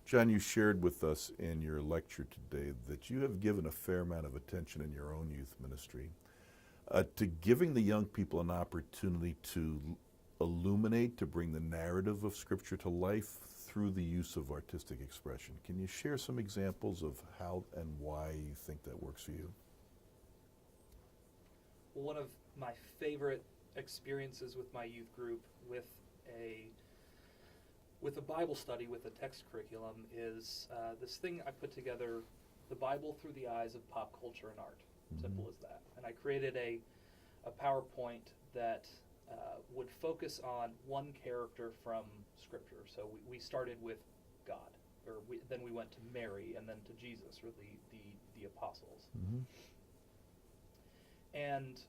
John, you shared with us in your lecture today that you have given a fair amount of attention in your own youth ministry to giving the young people an opportunity to illuminate, to bring the narrative of Scripture to life through the use of artistic expression. Can you share some examples of how and why you think that works for you? Well, one of my favorite experiences with my youth group with a Bible study with a text curriculum is this thing I put together, the Bible through the eyes of pop culture and art. Simple as that. And I created a PowerPoint that would focus on one character from Scripture. So we started with God, then we went to Mary, and then to Jesus, or the apostles. Mm-hmm. And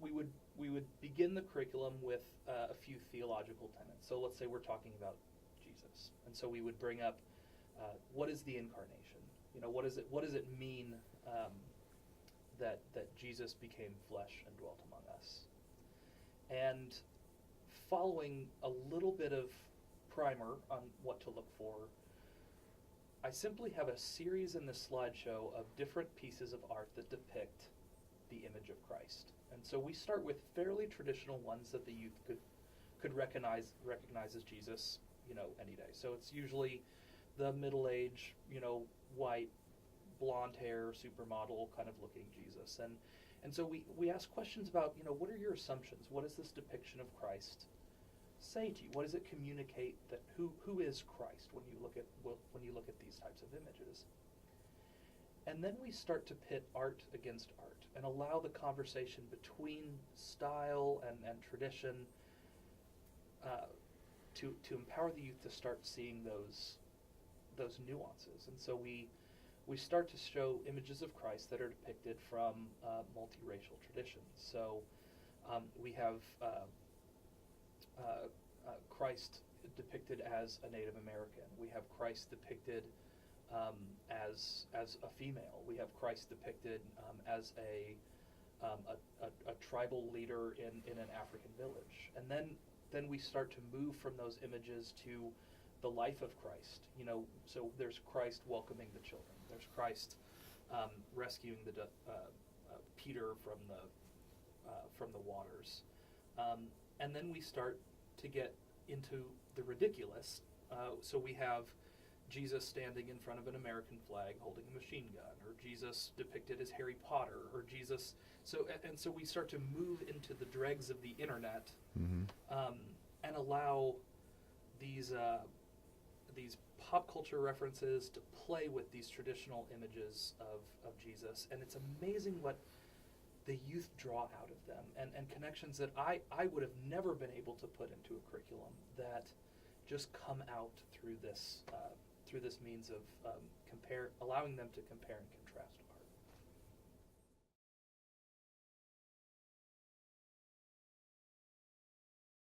we would begin the curriculum with a few theological tenets. So let's say we're talking about Jesus, and so we would bring up what is the incarnation? You know, what does it mean that Jesus became flesh and dwelt among us? And following a little bit of primer on what to look for, I simply have a series in this slideshow of different pieces of art that depict the image of Christ. And so we start with fairly traditional ones that the youth could recognize as Jesus, you know, any day. So it's usually the middle-aged, you know, white, blonde hair, supermodel kind of looking Jesus. And so we ask questions about, you know, what are your assumptions? What does this depiction of Christ say to you? What does it communicate that who is Christ when you look at these types of images? And then we start to pit art against art and allow the conversation between style and tradition to empower the youth to start seeing those nuances. And so we start to show images of Christ that are depicted from multiracial traditions. So we have Christ depicted as a Native American. We have Christ depicted as a female. We have Christ depicted as a tribal leader in an African village. And then we start to move from those images to the life of Christ. You know, so there's Christ welcoming the children. There's Christ rescuing Peter from the waters. And then we start to get into the ridiculous. So we have Jesus standing in front of an American flag holding a machine gun, or Jesus depicted as Harry Potter, or Jesus. So we start to move into the dregs of the internet, and allow these pop culture references to play with these traditional images of Jesus. And it's amazing what the youth draw out of them, and connections that I would have never been able to put into a curriculum that just come out through this means of allowing them to compare and contrast art.